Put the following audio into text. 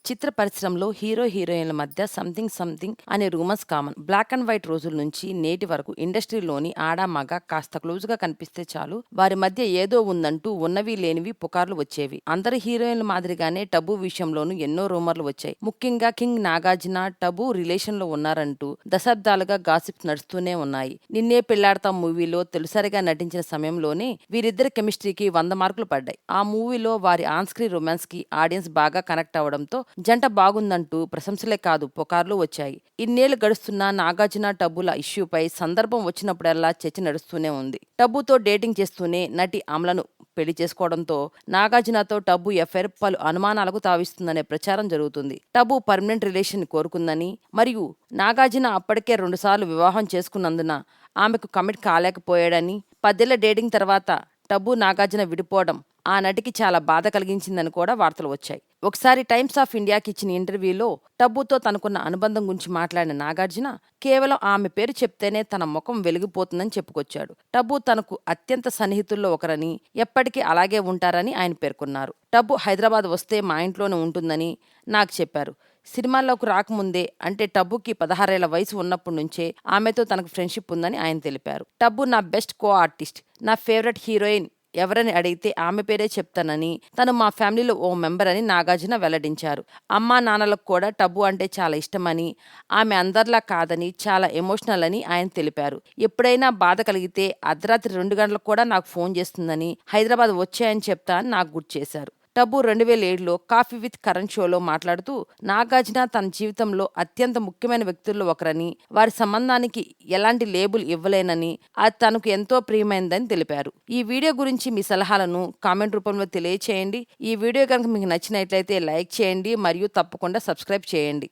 చిత్ర పరిశ్రమలో హీరో హీరోయిన్ల మధ్య సంథింగ్ అనే rumours common. Black and white రోజుల నుంచి నేటి వరకు ఇండస్ట్రీలోని ఆడ మగ కాస్త క్లోజ్గా కనిపిస్తే చాలు వారి మధ్య ఏదో ఉందంటూ ఉన్నవి లేనివి పుకార్లు వచ్చేవి. అందరి హీరోయిన్ల మాదిరిగానే టబు విషయంలోనూ ఎన్నో రూమర్లు వచ్చాయి. ముఖ్యంగా కింగ్ నాగార్జున టబు రిలేషన్ లో ఉన్నారంటూ దశాబ్దాలుగా గాసిప్స్ నడుస్తూనే ఉన్నాయి. నిన్నే పెళ్లాడతాం మూవీలో తొలిసారిగా నటించిన సమయంలోనే వీరిద్దరి కెమిస్ట్రీకి 100 మార్కులు పడ్డాయి. ఆ మూవీలో వారి ఆన్ స్క్రీన్ రొమాన్స్ కి ఆడియన్స్ బాగా కనెక్ట్ అవడంతో జంట బాగుందంటూ ప్రశంసలే కాదు పుకార్లు వచ్చాయి. ఇన్నేళ్లు గడుస్తున్నా నాగార్జున టబుల ఇష్యూపై సందర్భం వచ్చినప్పుడల్లా చర్చ నడుస్తూనే ఉంది. టబుతో డేటింగ్ చేస్తూనే నటి అమలను పెళ్లి చేసుకోవడంతో నాగార్జునతో టబు ఎఫైర్ పలు అనుమానాలకు తావిస్తుందనే ప్రచారం జరుగుతుంది. టబు పర్మనెంట్ రిలేషన్ కోరుకుందని మరియు నాగార్జున అప్పటికే 2 సార్లు వివాహం చేసుకున్నందున ఆమెకు కమిట్ కాలేకపోయాడని, 10 ఏళ్ల డేటింగ్ తర్వాత టబు నాగార్జున విడిపోవడం ఆ నటికి చాలా బాధ కలిగించిందని కూడా వార్తలు వచ్చాయి. ఒకసారి టైమ్స్ ఆఫ్ ఇండియాకి ఇచ్చిన ఇంటర్వ్యూలో టబుతో తనకున్న అనుబంధం గురించి మాట్లాడిన నాగార్జున కేవలం ఆమె పేరు చెప్తేనే తన ముఖం వెలిగిపోతుందని చెప్పుకొచ్చాడు. టబు తనకు అత్యంత సన్నిహితుల్లో ఒకరని, ఎప్పటికీ అలాగే ఉంటారని ఆయన పేర్కొన్నారు. టబు హైదరాబాద్ వస్తే మా ఇంట్లోనే ఉంటుందని నాకు చెప్పారు. సినిమాల్లోకి రాకముందే అంటే టబుకి 16 ఏళ్ల వయసు ఉన్నప్పటి నుంచే ఆమెతో తనకు ఫ్రెండ్షిప్ ఉందని ఆయన తెలిపారు. టబు నా బెస్ట్ కో ఆర్టిస్ట్, నా ఫేవరెట్ హీరోయిన్ ఎవరని అడిగితే ఆమె పేరే చెప్తానని, తను మా ఫ్యామిలీలో ఓ మెంబర్ అని నాగార్జున వెల్లడించారు. అమ్మా నాన్నలకు కూడా టబు అంటే చాలా ఇష్టమని, ఆమె అందరిలా కాదని చాలా ఎమోషనల్ అని ఆయన తెలిపారు. ఎప్పుడైనా బాధ కలిగితే అర్ధరాత్రి 2 గంటలకు కూడా నాకు ఫోన్ చేస్తుందని, హైదరాబాద్ వచ్చాయని చెప్తా అని నాకు గుర్తు చేశారు. టబు 2007లో కాఫీ విత్ కరణ్ షోలో మాట్లాడుతూ నాగార్జున తన జీవితంలో అత్యంత ముఖ్యమైన వ్యక్తుల్లో ఒకరని, వారి సంబంధానికి ఎలాంటి లేబుల్ ఇవ్వలేనని, అది తనకు ఎంతో ప్రియమైనదని తెలిపారు. ఈ వీడియో గురించి మీ సలహాలను కామెంట్ రూపంలో తెలియచేయండి. ఈ వీడియో కనుక మీకు నచ్చినట్లయితే లైక్ చేయండి మరియు తప్పకుండా సబ్స్క్రైబ్ చేయండి.